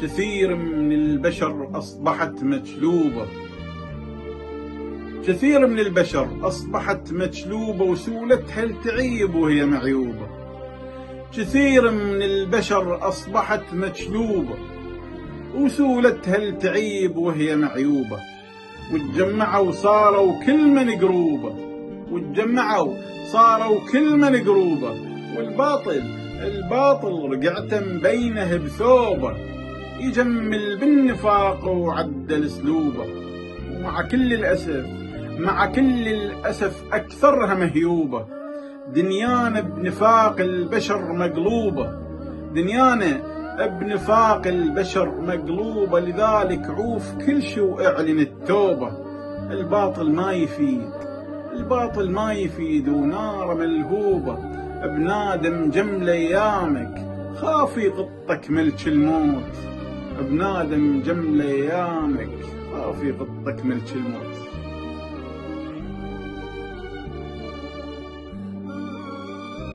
كثير من البشر أصبحت مجلوبة، كثير من البشر أصبحت مجلوبة وسولتها التعيب وهي معيوبة. كثير من البشر أصبحت مجلوبة وسولتها التعيب وهي معيوبة. وتجمعوا صاروا كل من قروبة، وتجمعوا صاروا كل من قروبة. والباطل رقعته مبينه بثوبه، يجمل بالنفاق وعدل اسلوبه. ومع كل الأسف أكثرها مهيوبة. دنيانا بنفاق البشر مقلوبة، دنيانا بنفاق البشر مقلوبة. لذلك عوف كل شي واعلن التوبة. الباطل ما يفيد ونار ملهوبة. بنادم جمل ايامك خاف يقطك ملك الموت. بنادم جمل ايامك خاف يقطك ملك الموت.